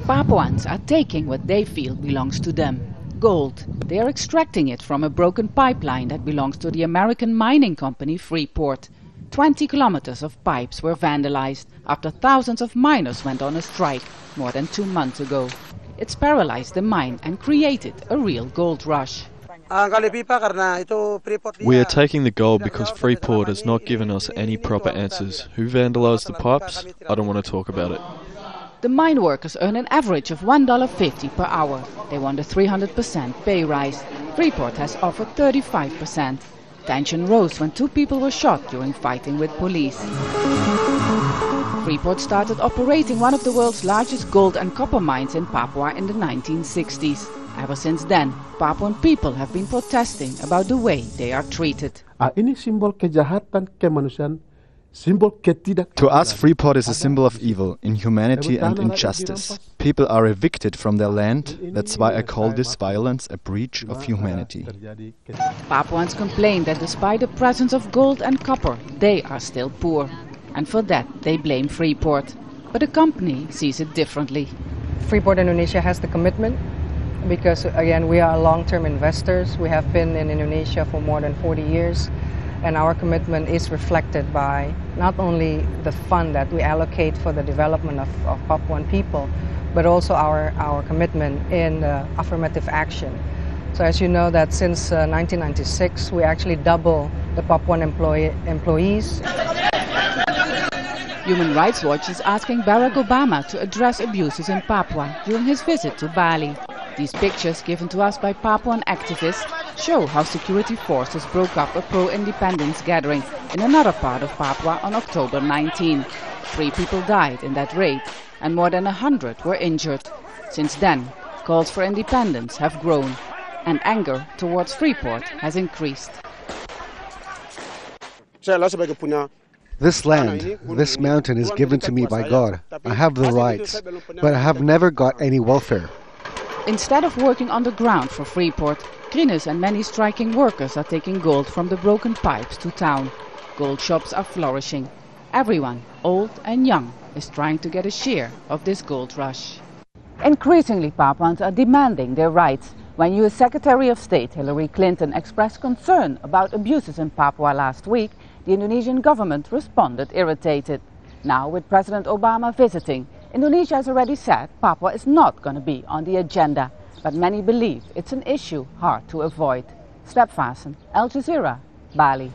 Papuans are taking what they feel belongs to them. Gold. They are extracting it from a broken pipeline that belongs to the American mining company Freeport. 20 kilometers of pipes were vandalized after thousands of miners went on a strike more than 2 months ago. It's paralyzed the mine and created a real gold rush. We are taking the gold because Freeport has not given us any proper answers. Who vandalized the pipes? I don't want to talk about it. The mine workers earn an average of $1.50 per hour. They want a 300% pay rise. Freeport has offered 35%. Tension rose when 2 people were shot during fighting with police. Freeport started operating one of the world's largest gold and copper mines in Papua in the 1960s. Ever since then, Papuan people have been protesting about the way they are treated. Ini simbol kejahatan, kemanusiaan. To us, Freeport is a symbol of evil, inhumanity and injustice. People are evicted from their land. That's why I call this violence a breach of humanity. Papuans complain that despite the presence of gold and copper, they are still poor. And for that, they blame Freeport. But the company sees it differently. Freeport Indonesia has the commitment because, again, we are long-term investors. We have been in Indonesia for more than 40 years. And our commitment is reflected by not only the fund that we allocate for the development of Papuan people, but also our commitment in affirmative action. So as you know that since 1996, we actually double the Papuan employees. Human Rights Watch is asking Barack Obama to address abuses in Papua during his visit to Bali. These pictures given to us by Papuan activists show how security forces broke up a pro-independence gathering in another part of Papua on October 19. 3 people died in that raid and more than 100 were injured. Since then, calls for independence have grown and anger towards Freeport has increased. This land, this mountain is given to me by God. I have the rights, but I have never got any welfare. Instead of working on the ground for Freeport, CRINUS and many striking workers are taking gold from the broken pipes to town. Gold shops are flourishing. Everyone, old and young, is trying to get a share of this gold rush. Increasingly, Papuans are demanding their rights. When U.S. Secretary of State Hillary Clinton expressed concern about abuses in Papua last week, the Indonesian government responded irritated. Now, with President Obama visiting, Indonesia has already said Papua is not going to be on the agenda, but many believe it's an issue hard to avoid. Stepfasen, Al Jazeera, Bali.